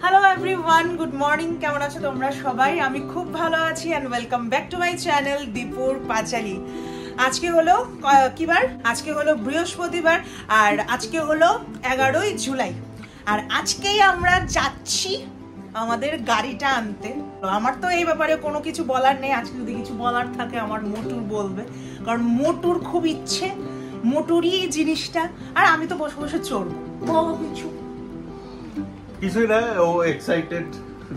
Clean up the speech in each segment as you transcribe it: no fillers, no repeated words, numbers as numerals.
Hello everyone, good morning. কেমন আছো তোমরা সবাই? আমি খুব ভালো আছি and welcome back to my channel দীপুর পাঁচালী। আজকে হলো কি বার? আজকে হলো বৃহস্পতিবার আর আজকে হলো 11ই জুলাই। আর আজকেই আমরা যাচ্ছি আমাদের গাড়িটা আনতে। আমার তো এই ব্যাপারে কোনো কিছু বলার নেই। আজকে যদি কিছু বলার থাকে আমার মোটুর বলবে, কারণ মোটুর খুব ইচ্ছে, মোটুরই জিনিসটা। আর আমি তো বসে বসে চড়বো। বলো কিছু। কিছুই না, ও এক্সাইটেড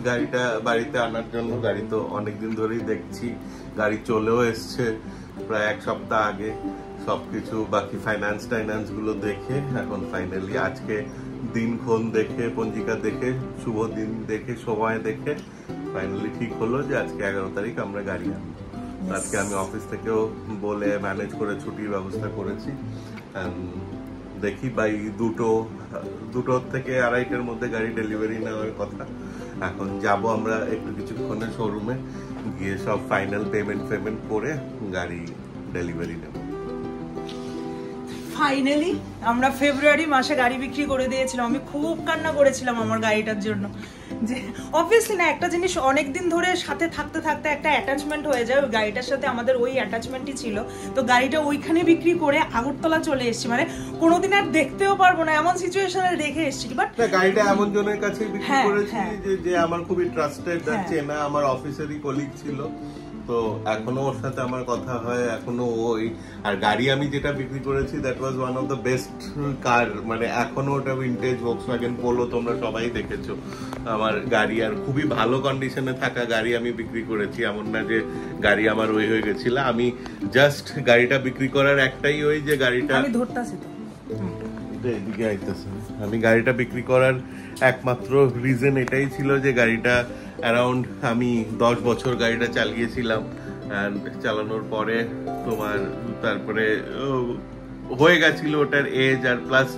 গাড়িটা বাড়িতে আনার জন্য। গাড়ি তো অনেকদিন ধরেই দেখছি, গাড়ি চলেও এসছে প্রায় এক সপ্তাহ আগে। সবকিছু বাকি ফাইন্যান্স গুলো দেখে এখন ফাইনালি আজকে দিনক্ষণ দেখে, পঞ্জিকা দেখে, শুভ দিন দেখে, সময় দেখে ফাইনালি ঠিক হলো যে আজকে 11 তারিখ আমরা গাড়ি আনবো। আজকে আমি অফিস থেকেও বলে ম্যানেজ করে ছুটির ব্যবস্থা করেছি। দেখি বাই দুটো থেকে আড়াইটার মধ্যে গাড়ি ডেলিভারি নেওয়ার কথা। এখন যাব আমরা একটু কিছুক্ষণের শোরুমে গিয়ে সব ফাইনাল পেমেন্ট করে গাড়ি ডেলিভারি নেব। ফাইনালি আমরা ফেব্রুয়ারি মাসে গাড়ি বিক্রি করে দিয়েছিলাম। আমি খুব কান্না করেছিলাম আমার গাড়িটার জন্য। যে অবভিয়াসলি না, একটা জিনিস অনেকদিন ধরে সাথে থাকতে থাকতে একটা অ্যাটাচমেন্ট হয়ে যায়। ওই গাড়িটার সাথে আমাদের ওই অ্যাটাচমেন্টই ছিল। তো গাড়িটা ওইখানে বিক্রি করে আগরতলা চলে এসেছি। মানে কোনোদিন আর দেখতেও পারবো না এমন সিচুয়েশনে রেখে এসেছি। বাট গাড়িটা এমন জনের কাছে বিক্রি করেছি যে আমার খুবই ট্রাস্টেড, চেনা, আমার অফিসেরই কলিগ ছিল। তো এখনো ওর সাথে আমার কথা হয়, এখনো ওই। আর গাড়ি আমি যেটা বিক্রি করেছি that was one of the best car. মানে এখনো ওটা ভিনটেজ ভক্সওয়াগন পোলো, তোমরা সবাই দেখেছো আমার গাড়ি। আর খুবই ভালো কন্ডিশনে থাকা গাড়ি আমি বিক্রি করেছি। এমন না যে গাড়ি আমার ওই হয়ে গেছিল। আমি জাস্ট গাড়িটা বিক্রি করার একটাই ওই যে গাড়িটা আমি ধরতাছি তো এদিকে আইতেছে। আমি গাড়িটা বিক্রি করার একমাত্র রিজন এটাই ছিল যে গাড়িটা অ্যারাউন্ড আমি 10 বছর গাড়িটা চালিয়েছিলাম। চালানোর পরে তারপরে হয়ে গেছিল ওটার এজ। আর প্লাস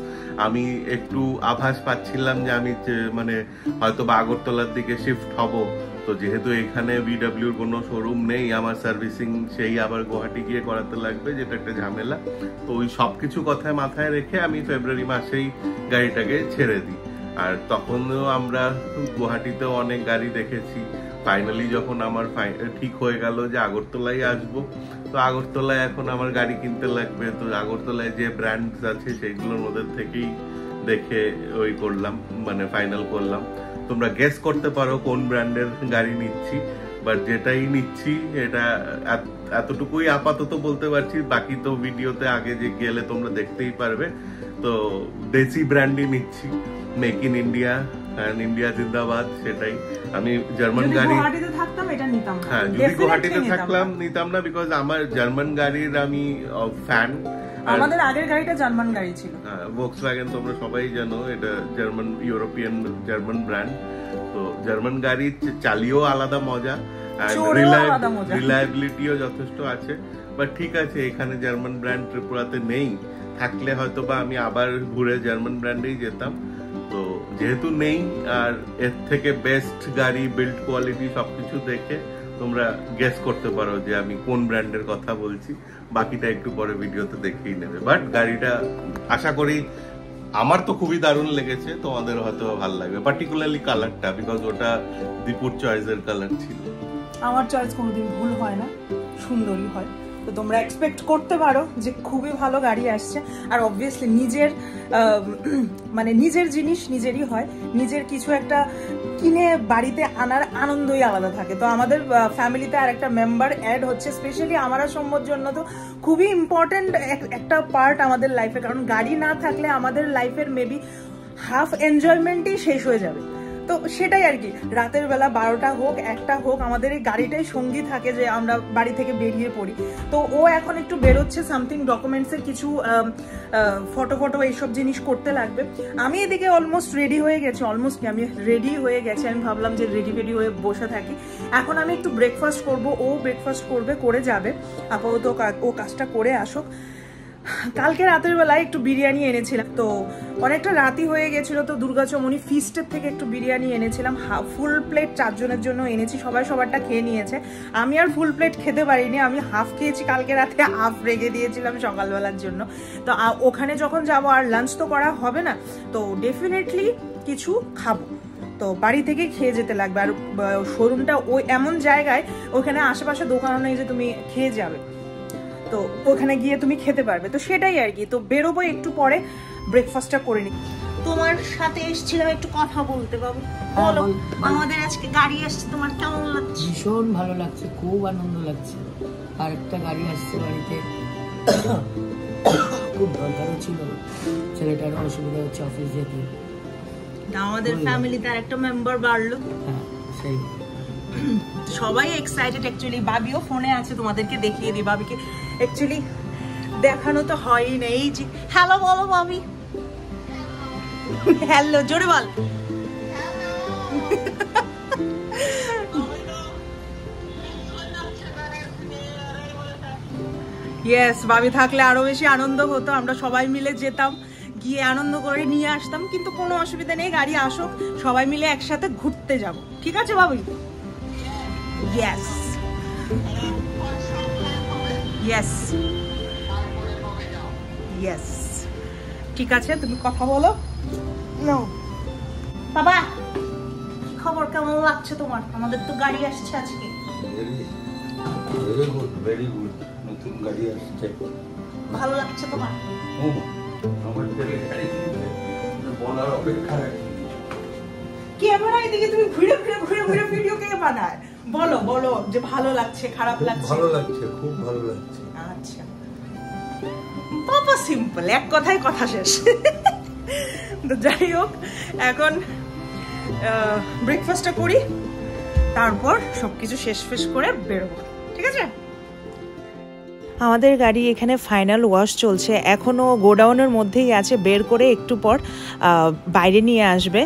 আমি একটু আভাস পাচ্ছিলাম যে আমি মানে হয়তো বা আগরতলার দিকে শিফট হব। তো যেহেতু এখানে বিডব্লিউর কোনো শোরুম নেই, আমার সার্ভিসিং সেই আবার গুয়াহাটি গিয়ে করাতে লাগবে, যেটা একটা ঝামেলা। তো ওই সবকিছু কথায় মাথায় রেখে আমি ফেব্রুয়ারি মাসেই গাড়িটাকে ছেড়ে দিই। আর তখনও আমরা গুয়াহাটিতেও অনেক গাড়ি দেখেছি। ফাইনালি যখন আমার ঠিক হয়ে গেল যে আগরতলায় আসবো, তো আগরতলায় এখন আমার গাড়ি কিনতে লাগবে। তো আগরতলায় যে ব্র্যান্ডস আছে সেইগুলোর মধ্যে থেকেই দেখে ওই করলাম, মানে ফাইনাল করলাম। তোমরা গেস করতে পারো কোন ব্র্যান্ডের গাড়ি নিচ্ছি, বাট যেটাই নিচ্ছি এটা এতটুকুই আপাতত বলতে পারছি। বাকি তো ভিডিওতে আগে যে গেলে তোমরা দেখতেই পারবে। তো দেশি ব্র্যান্ডই নিচ্ছি, মেক ইন ইন্ডিয়া, ইন্ডিয়া জিন্দাবাদ। সেটাই। আমি জার্মান গাড়ি যদি গুয়াহাটিতে থাকলাম নিতাম না, বিকজ আমার জার্মান গাড়ির আমি ফ্যান। আমাদের আগের গাড়িটা জার্মান গাড়ি ছিল। ভক্সওয়াগন তোমরা সবাই জানো, এটা ইউরোপিয়ান জার্মান ব্র্যান্ড। তো জার্মান গাড়ি চালিয়েও আলাদা মজা, রিলায়েবিলিটিও যথেষ্ট আছে। বাট ঠিক আছে, এখানে জার্মান ব্র্যান্ড ত্রিপুরাতে নেই। থাকলে হয়তো বা আমি আবার ঘুরে জার্মান ব্র্যান্ডেই যেতাম। তো যেহেতু নেই, আর এর থেকে বেস্ট গাড়ি, বিল্ড কোয়ালিটি সবকিছু দেখে তোমরা গেস করতে পারো যে আমি কোন ব্র্যান্ডের কথা বলছি। বাকিটা একটু পরে ভিডিওতে দেখেই নেবে। বাট গাড়িটা আশা করি আমার তো খুবই দারুণ লেগেছে, তোমাদের হয়তো ভালো লাগবে। পার্টিকুলারলি কালারটা, বিকজ ওটা দীপুর চয়েসের কালার ছিল। আমার চয়েস কোনোদিন ভুল হয় না, সুন্দরই হয়। তো তোমরা এক্সপেক্ট করতে পারো যে খুবই ভালো গাড়ি আসছে। আর অবভিয়াসলি নিজের জিনিস নিজেরই হয়। নিজের কিছু একটা কিনে বাড়িতে আনার আনন্দই আলাদা থাকে। তো আমাদের ফ্যামিলিতে আর একটা মেম্বার অ্যাড হচ্ছে, স্পেশালি আমার সম্মত জন্য তো খুবই ইম্পর্টেন্ট একটা পার্ট আমাদের লাইফে। কারণ গাড়ি না থাকলে আমাদের লাইফের মেবি হাফ এনজয়মেন্টই শেষ হয়ে যাবে। তো সেটাই আর কি, রাতের বেলা 12টা হোক 1টা হোক আমাদের এই গাড়িটাই সঙ্গী থাকে যে আমরা বাড়ি থেকে বেরিয়ে পড়ি। তো ও এখন একটু বেরোচ্ছে, সামথিং ডকুমেন্টসের কিছু ফটো এইসব জিনিস করতে লাগবে। আমি এদিকে অলমোস্ট রেডি হয়ে গেছি। আমি রেডি হয়ে গেছি। আমি ভাবলাম যে রেডি হয়ে বসে থাকি। এখন আমি একটু ব্রেকফাস্ট করব, ও ব্রেকফাস্ট করে যাবে। আপাতত ও কাজটা করে আসুক। কালকে রাতের বেলায় একটু বিরিয়ানি এনেছিলাম, তো অনেকটা রাতই হয়ে গেছিল। তো দুর্গাচমনি ফিস্টের থেকে একটু বিরিয়ানি এনেছিলাম, ফুল প্লেট 4 জনের জন্য এনেছি। সবাই সবারটা খেয়ে নিয়েছে। আমি আর ফুল প্লেট খেতে পারিনি, আমি হাফ খেয়েছি। কালকে রাতে হাফ রেখে দিয়েছিলাম সকালবেলার জন্য। তো ওখানে যখন যাবো আর লাঞ্চ তো করা হবে না, তো ডেফিনেটলি কিছু খাবো। তো বাড়ি থেকে খেয়ে যেতে লাগবে। আর শোরুমটা ওই এমন জায়গায়, ওখানে আশেপাশে দোকানও নেই যে তুমি খেয়ে যাবে, তো ওখানে গিয়ে তুমি খেতে পারবে। তো সেটাই আর কি। তো বেরোবো একটু পরে, ব্রেকফাস্টটা করে নি। তোমার সাথে এসেছিলাম একটু কথা বলতে। বাবু বলো, আমাদের আজকে গাড়ি আসছে, তোমার কেমন লাগছে? ভীষণ ভালো লাগছে, খুব আনন্দ লাগছে। আর একটা গাড়ি আসছে বাড়িতে, খুব দরকারও ছিল। ছেলেটারও অসুবিধা হচ্ছে অফিস যেতে। আমাদের ফ্যামিলিতে আর একটা মেম্বার বাড়লো। হ্যাঁ, সেই সবাই এক্সাইটেড অ্যাকচুয়ালি। বাবিও ফোনে আছে, তোমাদেরকে দেখিয়ে দিই। বাবিকে অ্যাকচুয়ালি দেখানো তো হয়ই না। এই যে হ্যালো বলো বাবি, হ্যালো জোরে বল। ইয়েস, বাবি থাকলে আরো বেশি আনন্দ হতো। আমরা সবাই মিলে যেতাম, গিয়ে আনন্দ করে নিয়ে আসতাম। কিন্তু কোনো অসুবিধা নেই, গাড়ি আসুক, সবাই মিলে একসাথে ঘুরতে যাব। ঠিক আছে বাবি? ইয়েস ইয়েস ইয়েস, ঠিক আছে। তুমি কথা বলো। নো বাবা, খবর কেমন লাগছে তোমার? আমাদের তো গাড়ি আসছে আজকে। Very good, very good. নতুন গাড়ি আসছে, ভালো লাগছে তোমার? আমার ছেলে গাড়ি কিনবে, বলার অপেক্ষা রাখি। ক্যামেরায় দিকে তুমি ঘুরে ঘুরে ঘুরে ঘুরে ভিডিও কে বানায়? বলো বলো যে ভালো লাগছে, খারাপ লাগছে? ভালো লাগছে, খুব ভালো লাগছে। আচ্ছা বাবা, সিম্পল, এক কথায় কথা শেষ। তো যাই হোক, এখন ব্রেকফাস্টটা করি, তারপর সবকিছু শেষ ফেস করে বেরোবো। ঠিক আছে? আমাদের গাড়ি এখানে ফাইনাল ওয়াশ চলছে, এখনো গোডাউনের মধ্যেই আছে, বের করে একটু পর বাইরে নিয়ে আসবে।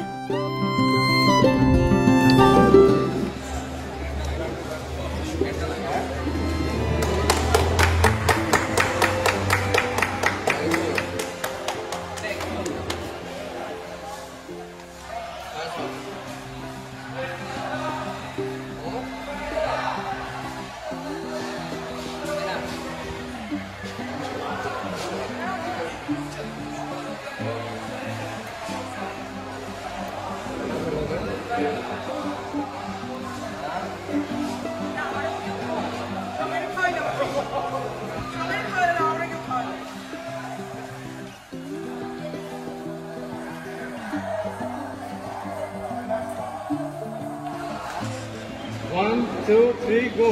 One, two, three, go.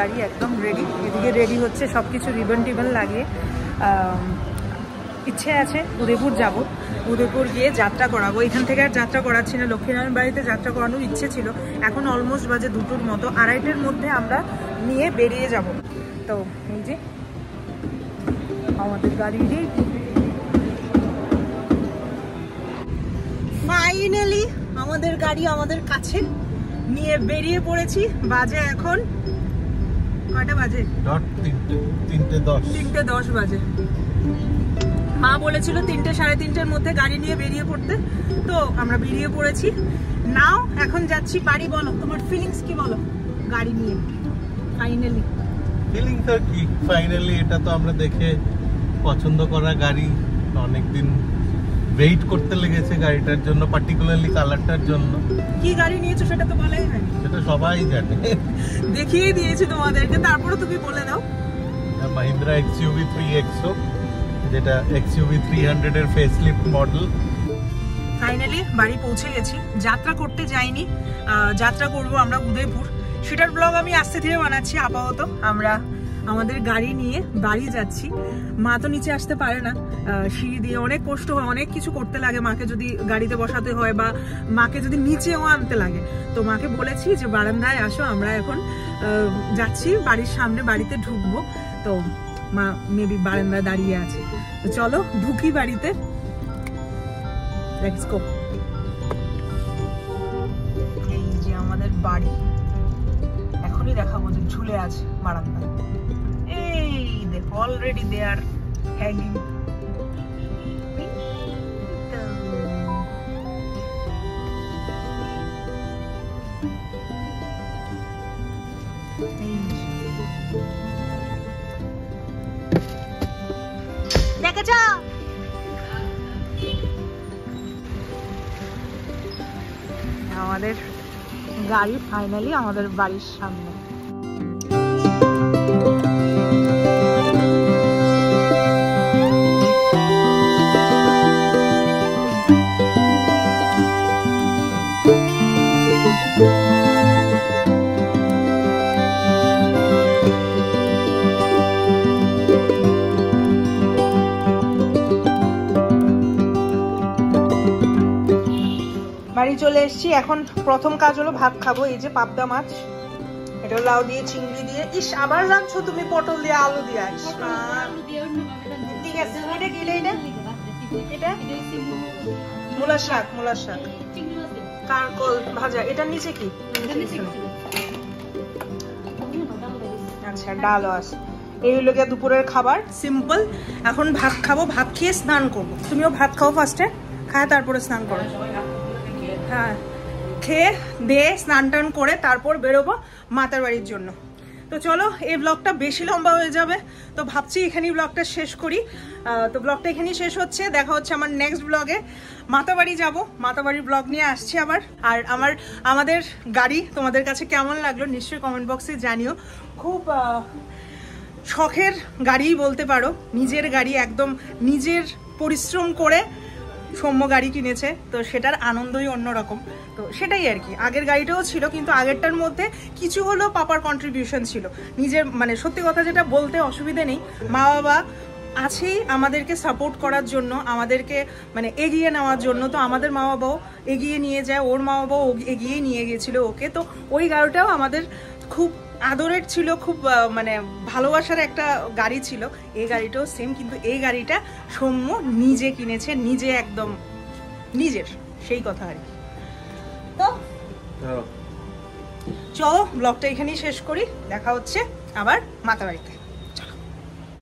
গাড়ি একদম রেডি, এদিকে রেডি হচ্ছে সবকিছু, রিবন টিবন লাগিয়ে। ইচ্ছে আছে উদয়পুর যাব, উদয়পুর গিয়ে যাত্রা করাবো। এখান থেকে আর যাত্রা করাচ্ছি না, লক্ষ্মীনারায়ণ বাড়িতে যাত্রা করানোর ইচ্ছে ছিল। এখন অলমোস্ট বাজে 2টোর মতো, 2:30টার মধ্যে আমরা নিয়ে বেরিয়ে যাব। তো এই যে আমাদের গাড়ি রেডি। ফাইনালি আমাদের গাড়ি আমাদের কাছে, নিয়ে বেরিয়ে পড়েছি। বাজে এখন কয়টা বাজে? 3:10 বাজে। মা বলেছিল 3টে, 3:30টার মধ্যে গাড়ি নিয়ে বেরিয়ে পড়তে, তো আমরা বেরিয়ে পড়েছি। নাও এখন যাচ্ছি বাড়ি। বলো তোমার ফিলিংস কি, বলো গাড়ি নিয়ে ফাইনালি। ফিলিংস আর কি, ফাইনালি এটা তো আমরা দেখে পছন্দ করা গাড়ি। অনেকদিন ওয়েট করতে লেগেছে গাড়িটার জন্য, পার্টিকুলারলি কালারটার জন্য। কি গাড়ি নিয়েছো সেটা তো বলাই হয়নি। সেটা সবাই জানে, দেখিয়ে দিয়েছি তোমাদেরকে, তারপরে তুমি বলে দাও। মাহিন্দ্রা XUV 3XO, যেটা XUV 300 এর ফেসলিফট মডেল। ফাইনালি বাড়ি পৌঁছে গেছি। যাত্রা করতে যাইনি, যাত্রা করব আমরা উদয়পুর। সেটার ব্লগ আমি আস্তে ধীরে বানাচ্ছি। আপাতত আমরা আমাদের গাড়ি নিয়ে বাড়ি যাচ্ছি। মা তো নিচে আসতে পারে না, সিঁড়ি দিয়ে অনেক কষ্ট হয়, অনেক কিছু করতে লাগে মাকে যদি গাড়িতে বসাতে হয়, বা মাকে যদি নিচেও আনতে লাগে। তো মাকে বলেছি যে বারান্দায় আসো, আমরা এখন যাচ্ছি বাড়ির সামনে, বাড়িতে ঢুকবো। তো মা মেবি বারান্দায় দাঁড়িয়ে আছে। তো চলো ঢুকি বাড়িতে, লেটস গো। বাড়ি এখনই দেখাবো যে ঝুলে আছে বারান্দায়। এই দেখো অলরেডি দে আর হ্যাঙ্গিং। দেখেছো আমাদের গাড়ি ফাইনালি আমাদের বাড়ির সামনে। বাড়ি চলে এসেছি, এখন প্রথম কাজ হলো ভাত খাবো। এই যে পাবদা মাছ, এটা লাউ দিয়ে চিংড়ি দিয়ে। ইস আবার রাঁধছো তুমি পটল দিয়ে আলু দিয়ে? ঠিক আছে, এটা কি এটা? এটা মূলার শাক, মূলার শাক, কারকল ভাজা। এটার নিচে কি? আচ্ছা ডালও আছে। এই হলো গিয়ে দুপুরের খাবার, সিম্পল। এখন ভাত খাবো, ভাত খেয়ে স্নান করবো। তুমিও ভাত খাও ফার্স্টে, খায় তারপরে স্নান করো। হ্যাঁ, খেয়ে দিয়ে স্নান টান করে তারপর বেরোবো মাতার বাড়ির জন্য। তো চলো, এই ব্লগটা বেশি লম্বা হয়ে যাবে, তো ভাবছি এখানেই ব্লগটা শেষ করি। তো ব্লগটা এখানেই শেষ হচ্ছে, দেখা হচ্ছে আমার নেক্সট ব্লগে। মাতাবাড়ি যাব, মাতাবাড়ির ব্লগ নিয়ে আসছি আবার। আর আমাদের গাড়ি তোমাদের কাছে কেমন লাগলো নিশ্চয়ই কমেন্ট বক্সে জানিও। খুব শখের গাড়িই বলতে পারো, নিজের গাড়ি, একদম নিজের পরিশ্রম করে সৌম্য গাড়ি কিনেছে, তো সেটার আনন্দই অন্যরকম। তো সেটাই আর কি। আগের গাড়িটাও ছিল, কিন্তু আগেরটার মধ্যে কিছু হলেও পাপার কন্ট্রিবিউশন ছিল। নিজের মানে সত্যি কথা যেটা বলতে অসুবিধে নেই, মা বাবা আছেই আমাদেরকে সাপোর্ট করার জন্য, আমাদেরকে মানে এগিয়ে নেওয়ার জন্য। তো আমাদের মা বাবাও এগিয়ে নিয়ে যায়, ওর মা বাবাও এগিয়ে নিয়ে গেছিলো ওকে। তো ওই গাড়িটাও আমাদের খুব আদরের ছিল, খুব মানে ভালোবাসার একটা গাড়ি ছিল। এই গাড়িটাও সেম, কিন্তু এই গাড়িটা সৌম্য নিজে কিনেছে, নিজে একদম নিজের, সেই কথা আর কি। তো চলো ব্লগটা এখানেই শেষ করি, দেখা হচ্ছে আবার মাতাবাড়িতে।